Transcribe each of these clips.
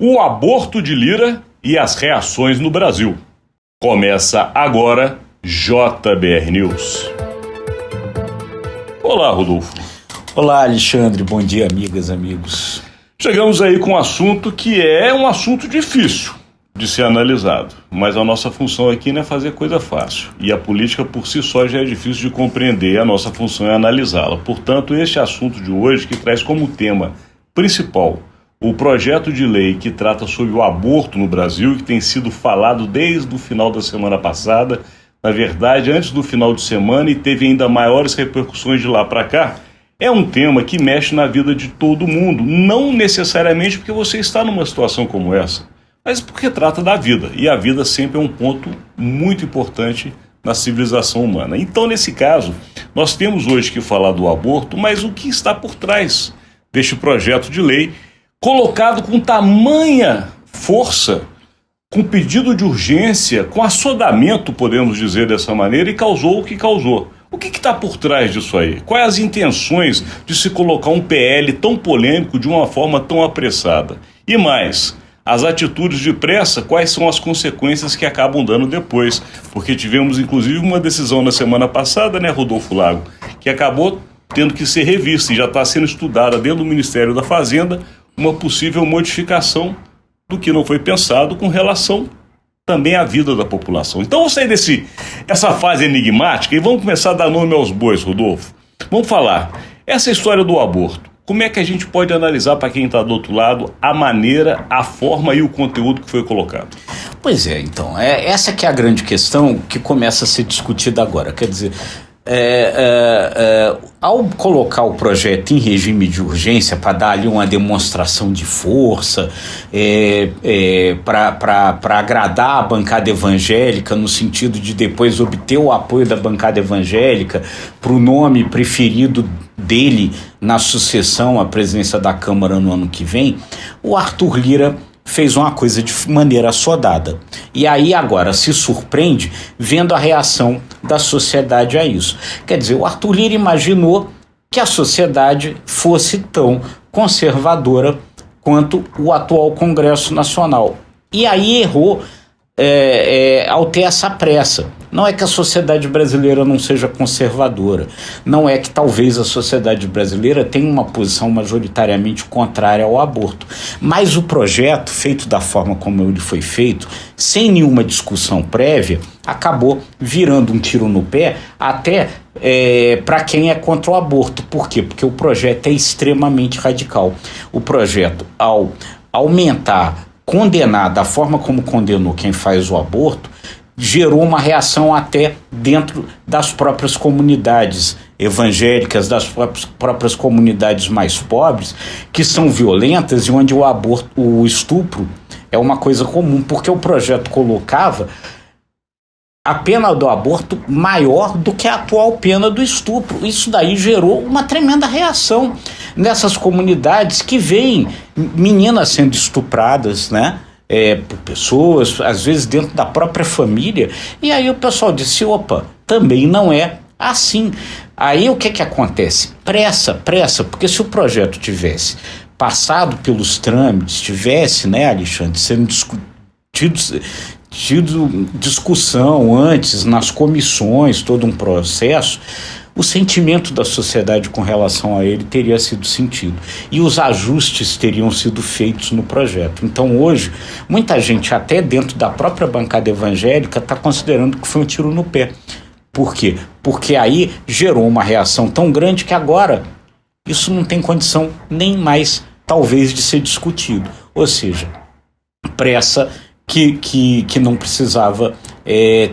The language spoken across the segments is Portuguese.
O aborto de Lira e as reações no Brasil. Começa agora JBR News. Olá, Rodolfo. Olá, Alexandre. Bom dia, amigas, amigos. Chegamos aí com um assunto que é um assunto difícil de ser analisado, mas a nossa função aqui não é fazer coisa fácil, e a política por si só já é difícil de compreender, a nossa função é analisá-la. Portanto, este assunto de hoje, que traz como tema principal o projeto de lei que trata sobre o aborto no Brasil, que tem sido falado desde o final da semana passada, na verdade antes do final de semana, e teve ainda maiores repercussões de lá para cá, é um tema que mexe na vida de todo mundo, não necessariamente porque você está numa situação como essa, mas porque trata da vida, e a vida sempre é um ponto muito importante na civilização humana. Então, nesse caso, nós temos hoje que falar do aborto, mas o que está por trás deste projeto de lei, colocado com tamanha força, com pedido de urgência, com assodamento, podemos dizer dessa maneira, e causou o que causou. O que está por trás disso aí? Quais as intenções de se colocar um PL tão polêmico de uma forma tão apressada? E mais, as atitudes de pressa, quais são as consequências que acabam dando depois? Porque tivemos inclusive uma decisão na semana passada, né, Rodolfo Lago, que acabou tendo que ser revista e já está sendo estudada dentro do Ministério da Fazenda uma possível modificação do que não foi pensado com relação também à vida da população. Então vamos sair dessa fase enigmática e vamos começar a dar nome aos bois, Rodolfo. Vamos falar, essa história do aborto, como é que a gente pode analisar para quem está do outro lado a maneira, a forma e o conteúdo que foi colocado? Pois é, então, essa que é a grande questão que começa a ser discutida agora. Quer dizer, ao colocar o projeto em regime de urgência para dar ali uma demonstração de força, para agradar a bancada evangélica, no sentido de depois obter o apoio da bancada evangélica para o nome preferido dele na sucessão à presidência da Câmara no ano que vem, o Arthur Lira fez uma coisa de maneira assodada. E aí agora se surpreende vendo a reação da sociedade a isso. Quer dizer, o Arthur Lira imaginou que a sociedade fosse tão conservadora quanto o atual Congresso Nacional. E aí errou ao ter essa pressa. Não é que a sociedade brasileira não seja conservadora, não é que talvez a sociedade brasileira tenha uma posição majoritariamente contrária ao aborto, mas o projeto, feito da forma como ele foi feito, sem nenhuma discussão prévia, acabou virando um tiro no pé até para quem é contra o aborto. Por quê? Porque o projeto é extremamente radical. O projeto, ao aumentar, condenar da forma como condenou quem faz o aborto, gerou uma reação até dentro das próprias comunidades evangélicas, das próprias comunidades mais pobres, que são violentas e onde o aborto, o estupro é uma coisa comum, porque o projeto colocava a pena do aborto maior do que a atual pena do estupro. Isso daí gerou uma tremenda reação nessas comunidades que veem meninas sendo estupradas, né? Por pessoas, às vezes dentro da própria família, e aí o pessoal disse, opa, também não é assim. Aí o que acontece? Pressa, porque se o projeto tivesse passado pelos trâmites, tivesse, né, Alexandre, sendo tido discussão antes nas comissões, todo um processo, o sentimento da sociedade com relação a ele teria sido sentido e os ajustes teriam sido feitos no projeto. Então hoje, muita gente até dentro da própria bancada evangélica está considerando que foi um tiro no pé. Por quê? Porque aí gerou uma reação tão grande que agora isso não tem condição nem mais talvez de ser discutido. Ou seja, pressa que não precisava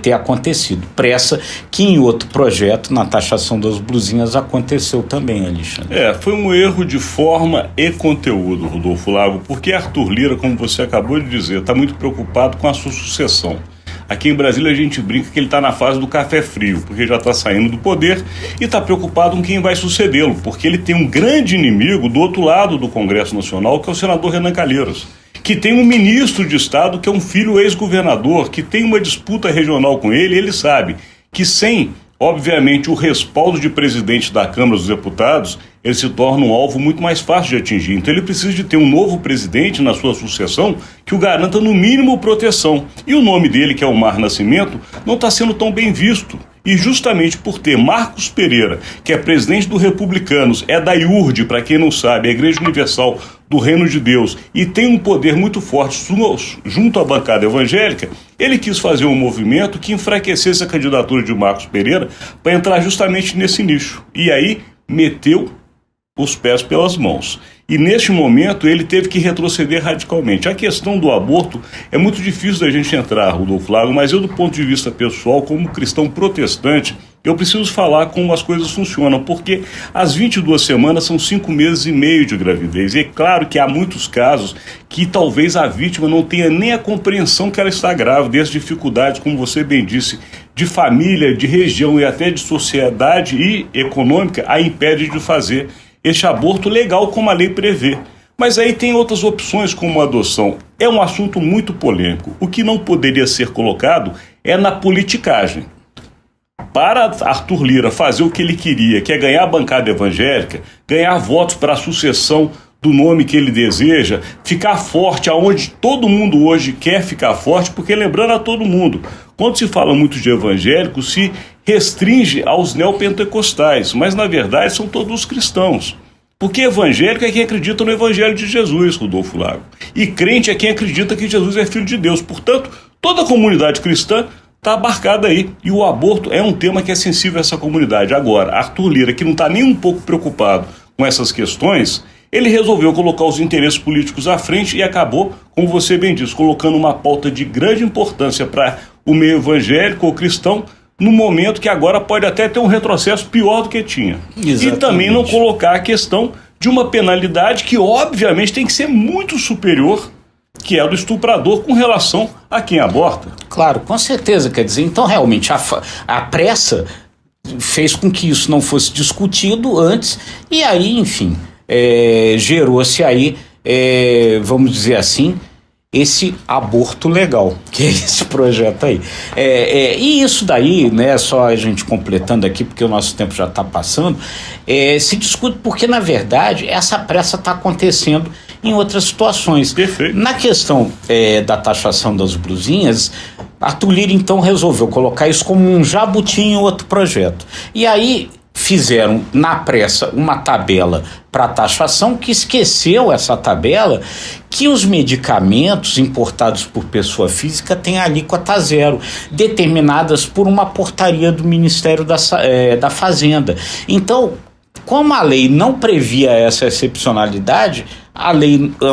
ter acontecido. Pressa que em outro projeto, na taxação das blusinhas, aconteceu também, Alexandre. Foi um erro de forma e conteúdo, Rodolfo Lago, porque Arthur Lira, como você acabou de dizer, está muito preocupado com a sua sucessão. Aqui em Brasília a gente brinca que ele está na fase do café frio, porque já está saindo do poder e está preocupado com quem vai sucedê-lo, porque ele tem um grande inimigo do outro lado do Congresso Nacional, que é o senador Renan Calheiros, que tem um ministro de Estado que é um filho ex-governador, que tem uma disputa regional com ele, e ele sabe que sem obviamente o respaldo de presidente da Câmara dos Deputados, ele se torna um alvo muito mais fácil de atingir. Então ele precisa de ter um novo presidente na sua sucessão que o garanta no mínimo proteção. E o nome dele, que é Omar Nascimento, não está sendo tão bem visto. E justamente por ter Marcos Pereira, que é presidente do Republicanos, é da IURD, para quem não sabe, a Igreja Universal do Reino de Deus, e tem um poder muito forte junto à bancada evangélica, ele quis fazer um movimento que enfraquecesse a candidatura de Marcos Pereira para entrar justamente nesse nicho. E aí meteu os pés pelas mãos. E neste momento ele teve que retroceder radicalmente. A questão do aborto é muito difícil da gente entrar, Rodolfo Lago, mas eu, do ponto de vista pessoal, como cristão protestante, eu preciso falar como as coisas funcionam, porque as 22 semanas são 5 meses e meio de gravidez. E é claro que há muitos casos que talvez a vítima não tenha nem a compreensão que ela está grávida, e as dificuldades, como você bem disse, de família, de região e até de sociedade e econômica, a impede de fazer este aborto legal como a lei prevê. Mas aí tem outras opções como a adoção. É um assunto muito polêmico. O que não poderia ser colocado é na politicagem. Para Arthur Lira fazer o que ele queria, que é ganhar a bancada evangélica, ganhar votos para a sucessão do nome que ele deseja, ficar forte aonde todo mundo hoje quer ficar forte, porque lembrando a todo mundo, quando se fala muito de evangélico, se restringe aos neopentecostais, mas na verdade são todos os cristãos. Porque evangélico é quem acredita no evangelho de Jesus, Rodolfo Lago. E crente é quem acredita que Jesus é filho de Deus. Portanto, toda a comunidade cristã está abarcada aí. E o aborto é um tema que é sensível a essa comunidade. Agora, Arthur Lira, que não está nem um pouco preocupado com essas questões, ele resolveu colocar os interesses políticos à frente e acabou, como você bem disse, colocando uma pauta de grande importância para o meio evangélico ou cristão, no momento que agora pode até ter um retrocesso pior do que tinha. Exatamente. E também não colocar a questão de uma penalidade que obviamente tem que ser muito superior, que é a do estuprador com relação a quem aborta. Claro, com certeza, quer dizer, então realmente a pressa fez com que isso não fosse discutido antes, e aí, enfim, gerou-se aí, vamos dizer assim, esse aborto legal, que é esse projeto aí. E isso daí, né, só a gente completando aqui, porque o nosso tempo já está passando, se discute porque, na verdade, essa pressa está acontecendo em outras situações. Perfeito. Na questão da taxação das blusinhas, Arthur Lira, então, resolveu colocar isso como um jabuti em outro projeto. E aí fizeram, na pressa, uma tabela para taxação que esqueceu essa tabela que os medicamentos importados por pessoa física têm alíquota zero, determinadas por uma portaria do Ministério da Fazenda. Então, como a lei não previa essa excepcionalidade, a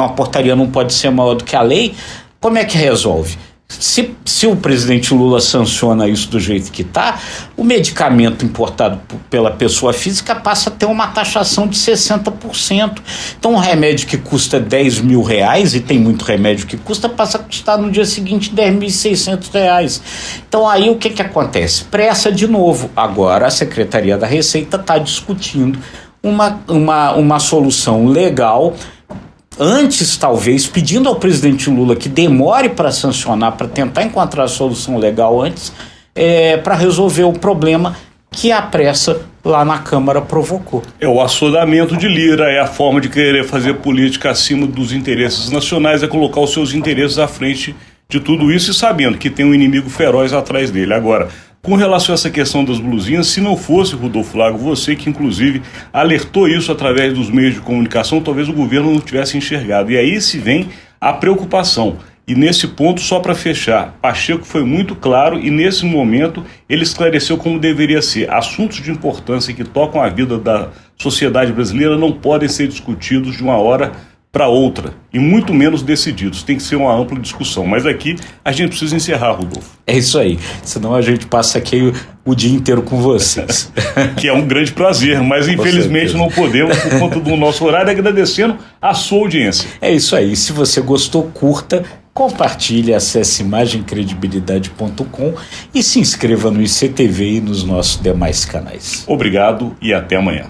portaria não pode ser maior do que a lei, como é que resolve? Se o presidente Lula sanciona isso do jeito que está, o medicamento importado pela pessoa física passa a ter uma taxação de 60%. Então um remédio que custa R$10 mil, e tem muito remédio que custa, passa a custar no dia seguinte R$10.600. Então aí o que acontece? Pressa de novo. Agora a Secretaria da Receita está discutindo uma solução legal, antes, talvez, pedindo ao presidente Lula que demore para sancionar, para tentar encontrar a solução legal antes, para resolver o problema que a pressa lá na Câmara provocou. É o assodamento de Lira, é a forma de querer fazer política acima dos interesses nacionais, é colocar os seus interesses à frente de tudo isso e sabendo que tem um inimigo feroz atrás dele. Agora, com relação a essa questão das blusinhas, se não fosse, Rodolfo Lago, você que inclusive alertou isso através dos meios de comunicação, talvez o governo não tivesse enxergado. E aí se vem a preocupação. E nesse ponto, só para fechar, Pacheco foi muito claro e nesse momento ele esclareceu como deveria ser. Assuntos de importância que tocam a vida da sociedade brasileira não podem ser discutidos de uma hora para outra, e muito menos decididos. Tem que ser uma ampla discussão. Mas aqui a gente precisa encerrar, Rodolfo. É isso aí, senão a gente passa aqui o dia inteiro com vocês. Que é um grande prazer, mas infelizmente não podemos por conta do nosso horário, agradecendo a sua audiência. É isso aí, se você gostou, curta, compartilhe, acesse imagemcredibilidade.com e se inscreva no ICTV e nos nossos demais canais. Obrigado e até amanhã.